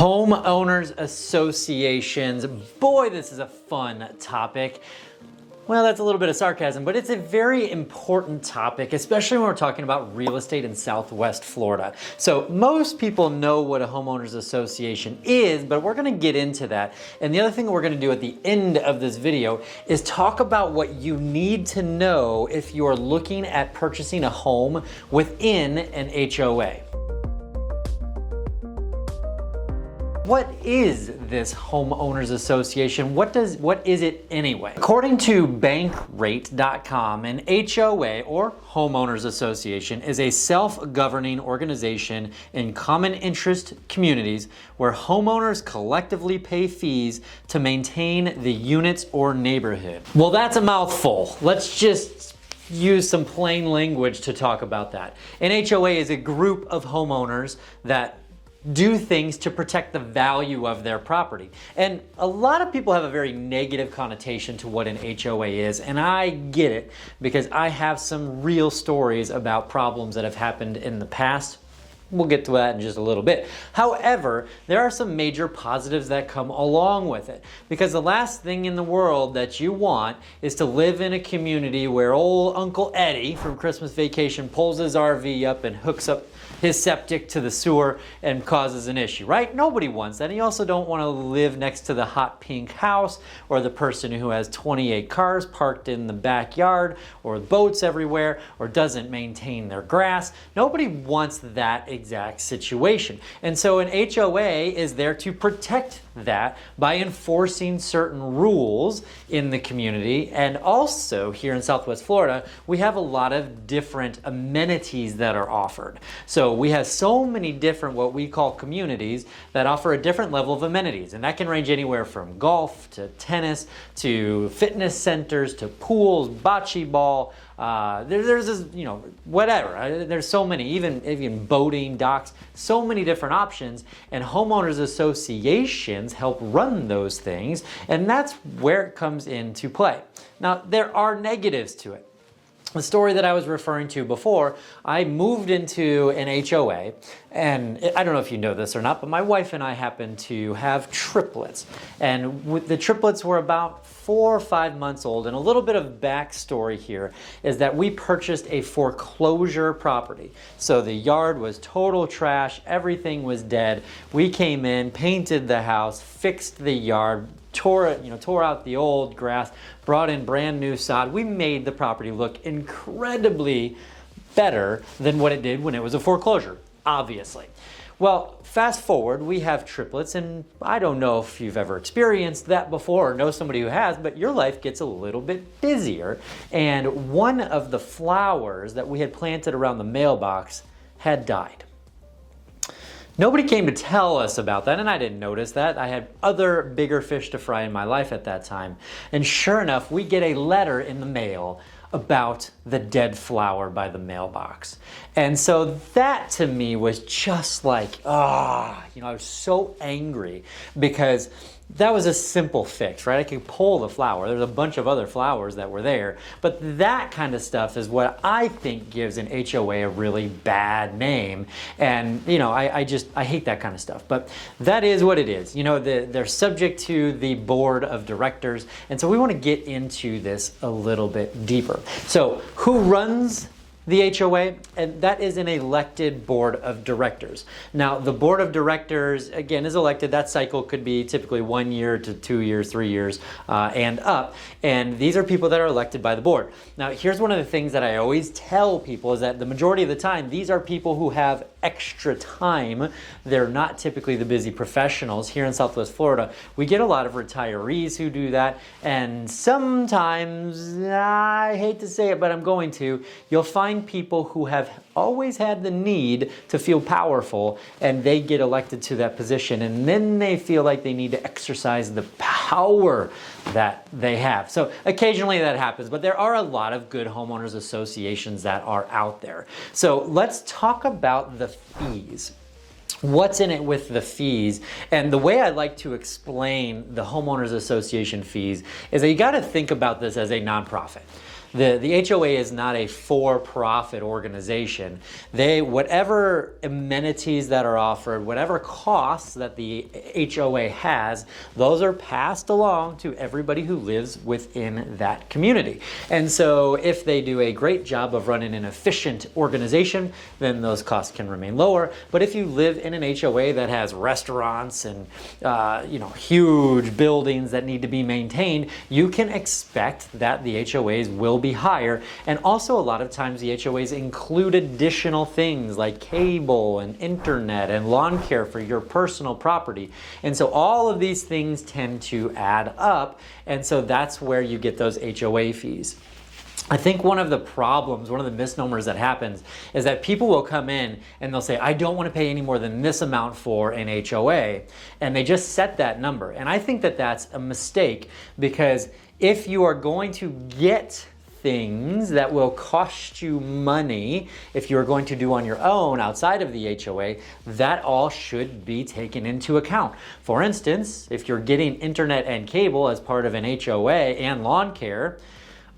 Homeowners associations. Boy, this is a fun topic. Well, that's a little bit of sarcasm, but it's a very important topic, especially when we're talking about real estate in Southwest Florida. So most people know what a homeowners association is, but we're gonna get into that. And the other thing we're gonna do at the end of this video is talk about what you need to know if you're looking at purchasing a home within an HOA. What is this homeowners association? What is it anyway? According to bankrate.com, an HOA or homeowners association is a self-governing organization in common interest communities where homeowners collectively pay fees to maintain the units or neighborhood. Well, that's a mouthful. Let's just use some plain language to talk about that. An HOA is a group of homeowners that do things to protect the value of their property. And a lot of people have a very negative connotation to what an HOA is, and I get it because I have some real stories about problems that have happened in the past. We'll get to that in just a little bit. However, there are some major positives that come along with it, because the last thing in the world that you want is to live in a community where old Uncle Eddie from Christmas Vacation pulls his RV up and hooks up his septic to the sewer and causes an issue, right? Nobody wants that. And you also don't want to live next to the hot pink house or the person who has 28 cars parked in the backyard or boats everywhere or doesn't maintain their grass. Nobody wants that exact situation. And so an HOA is there to protect that by enforcing certain rules in the community. And also here in Southwest Florida, we have a lot of different amenities that are offered. So we have so many different what we call communities that offer a different level of amenities. And that can range anywhere from golf to tennis to fitness centers to pools, bocce ball. There's this, whatever. There's so many, even boating, docks, so many different options. And homeowners associations help run those things. And that's where it comes into play. Now, there are negatives to it. The story that I was referring to before, I moved into an HOA, and I don't know if you know this or not, but my wife and I happen to have triplets. And the triplets were about 4 or 5 months old, and a little bit of backstory here is that we purchased a foreclosure property. So the yard was total trash, everything was dead. We came in, painted the house, fixed the yard, tore out the old grass, brought in brand new sod. We made the property look incredibly better than what it did when it was a foreclosure, obviously. Well, fast forward, we have triplets, and I don't know if you've ever experienced that before or know somebody who has, but your life gets a little bit busier. And one of the flowers that we had planted around the mailbox had died. Nobody came to tell us about that, and I didn't notice that. I had other bigger fish to fry in my life at that time. And sure enough, we get a letter in the mail about the dead flower by the mailbox. And so that to me was just like, I was so angry because that was a simple fix, right? I could pull the flower. There's a bunch of other flowers that were there, but that kind of stuff is what I think gives an HOA a really bad name. And I hate that kind of stuff, but that is what it is. They're subject to the board of directors. And so we want to get into this a little bit deeper. So who runs the HOA? And that is an elected board of directors. Now, the board of directors, again, is elected. That cycle could be typically 1 year to 2 years, 3 years, and up. And these are people that are elected by the board. Now, here's one of the things that I always tell people is that the majority of the time, these are people who have extra time. They're not typically the busy professionals. Here in Southwest Florida, we get a lot of retirees who do that. And sometimes, I hate to say it, but I'm going to, you'll find people who have always had the need to feel powerful, and they get elected to that position, and then they feel like they need to exercise the power that they have. So occasionally that happens, but there are a lot of good homeowners associations that are out there. So let's talk about the fees. What's in it with the fees? And the way I like to explain the homeowners association fees is that you got to think about this as a nonprofit. The HOA is not a for-profit organization. Whatever amenities that are offered, whatever costs that the HOA has, those are passed along to everybody who lives within that community. And so if they do a great job of running an efficient organization, then those costs can remain lower. But if you live in an HOA that has restaurants and huge buildings that need to be maintained, you can expect that the HOAs will be higher. And also a lot of times the HOAs include additional things like cable and internet and lawn care for your personal property. And so all of these things tend to add up. And so that's where you get those HOA fees. I think one of the problems, one of the misnomers that happens is that people will come in and they'll say, I don't want to pay any more than this amount for an HOA. And they just set that number. And I think that that's a mistake, because if you are going to get things that will cost you money, if you're going to do on your own outside of the HOA, that all should be taken into account. For instance, if you're getting internet and cable as part of an HOA and lawn care,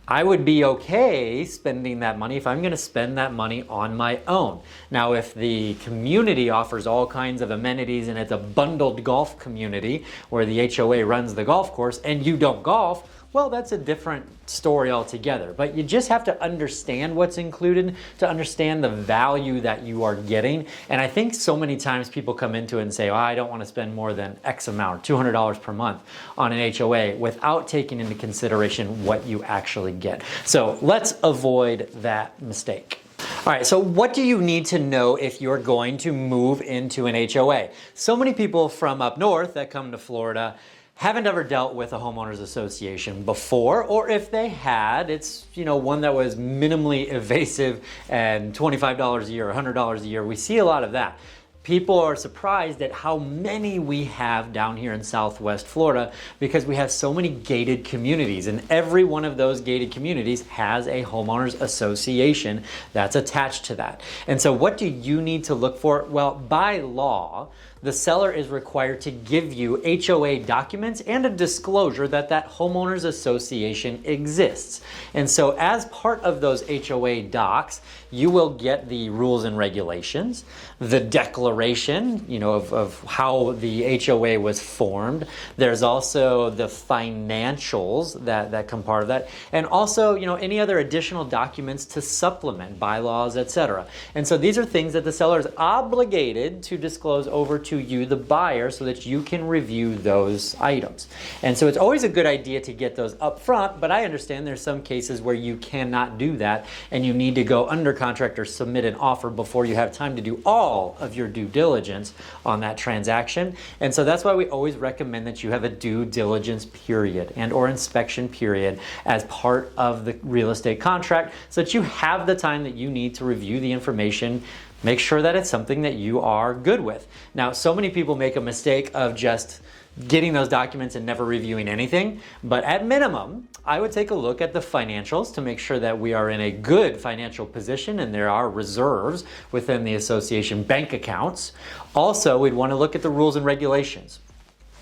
I would be okay spending that money if I'm going to spend that money on my own. Now, if the community offers all kinds of amenities and it's a bundled golf community where the HOA runs the golf course and you don't golf, well, that's a different story altogether. But you just have to understand what's included to understand the value that you are getting. And I think so many times people come into it and say, I don't want to spend more than X amount, $200 per month on an HOA, without taking into consideration what you actually get. So let's avoid that mistake. All right, so what do you need to know if you're going to move into an HOA? So many people from up north that come to Florida haven't ever dealt with a homeowners association before, or if they had, it's one that was minimally invasive and $25 a year, $100 a year. We see a lot of that. People are surprised at how many we have down here in Southwest Florida, because we have so many gated communities, and every one of those gated communities has a homeowners association that's attached to that. And so what do you need to look for? Well, by law, the seller is required to give you HOA documents and a disclosure that that homeowners association exists. And so as part of those HOA docs, you will get the rules and regulations, the declaration, of how the HOA was formed. There's also the financials that come part of that. And also, any other additional documents to supplement, bylaws, etc. And so these are things that the seller is obligated to disclose over to you, the buyer, so that you can review those items. And so it's always a good idea to get those up front, but I understand there's some cases where you cannot do that and you need to go under contract or submit an offer before you have time to do all of your due diligence on that transaction. And so that's why we always recommend that you have a due diligence period and or inspection period as part of the real estate contract, so that you have the time that you need to review the information, make sure that it's something that you are good with. Now, so many people make a mistake of just getting those documents and never reviewing anything, but at minimum, I would take a look at the financials to make sure that we are in a good financial position and there are reserves within the association bank accounts. Also, we'd want to look at the rules and regulations.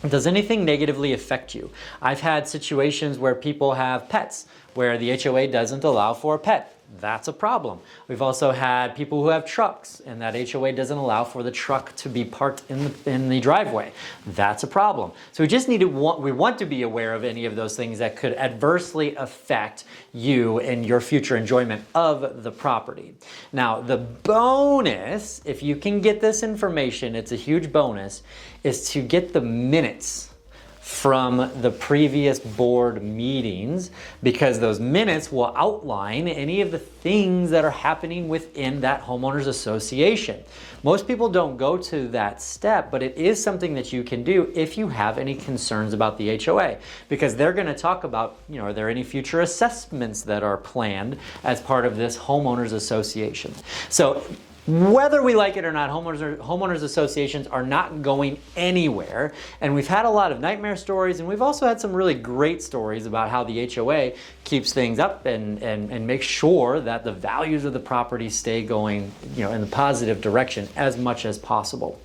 Does anything negatively affect you? I've had situations where people have pets, where the HOA doesn't allow for a pet. That's a problem. We've also had people who have trucks and that HOA doesn't allow for the truck to be parked in the driveway. That's a problem. So we want to be aware of any of those things that could adversely affect you and your future enjoyment of the property. Now, the bonus, if you can get this information, it's a huge bonus, is to get the minutes from the previous board meetings, because those minutes will outline any of the things that are happening within that homeowners association. Most people don't go to that step, but it is something that you can do if you have any concerns about the HOA, because they're going to talk about, are there any future assessments that are planned as part of this homeowners association. So whether we like it or not, homeowners associations are not going anywhere. And we've had a lot of nightmare stories, and we've also had some really great stories about how the HOA keeps things up and makes sure that the values of the property stay going, in the positive direction as much as possible.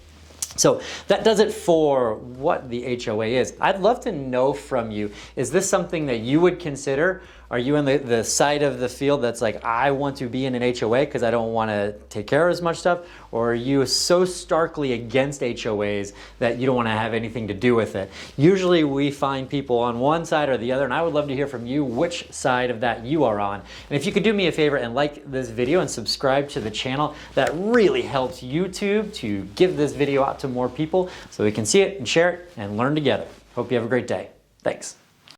So that does it for what the HOA is. I'd love to know from you, is this something that you would consider? Are you in the side of the field that's like, I want to be in an HOA because I don't want to take care of as much stuff? Or are you so starkly against HOAs that you don't want to have anything to do with it? Usually we find people on one side or the other, and I would love to hear from you which side of that you are on. And if you could do me a favor and like this video and subscribe to the channel, that really helps YouTube to give this video out to more people so we can see it and share it and learn together. Hope you have a great day. Thanks.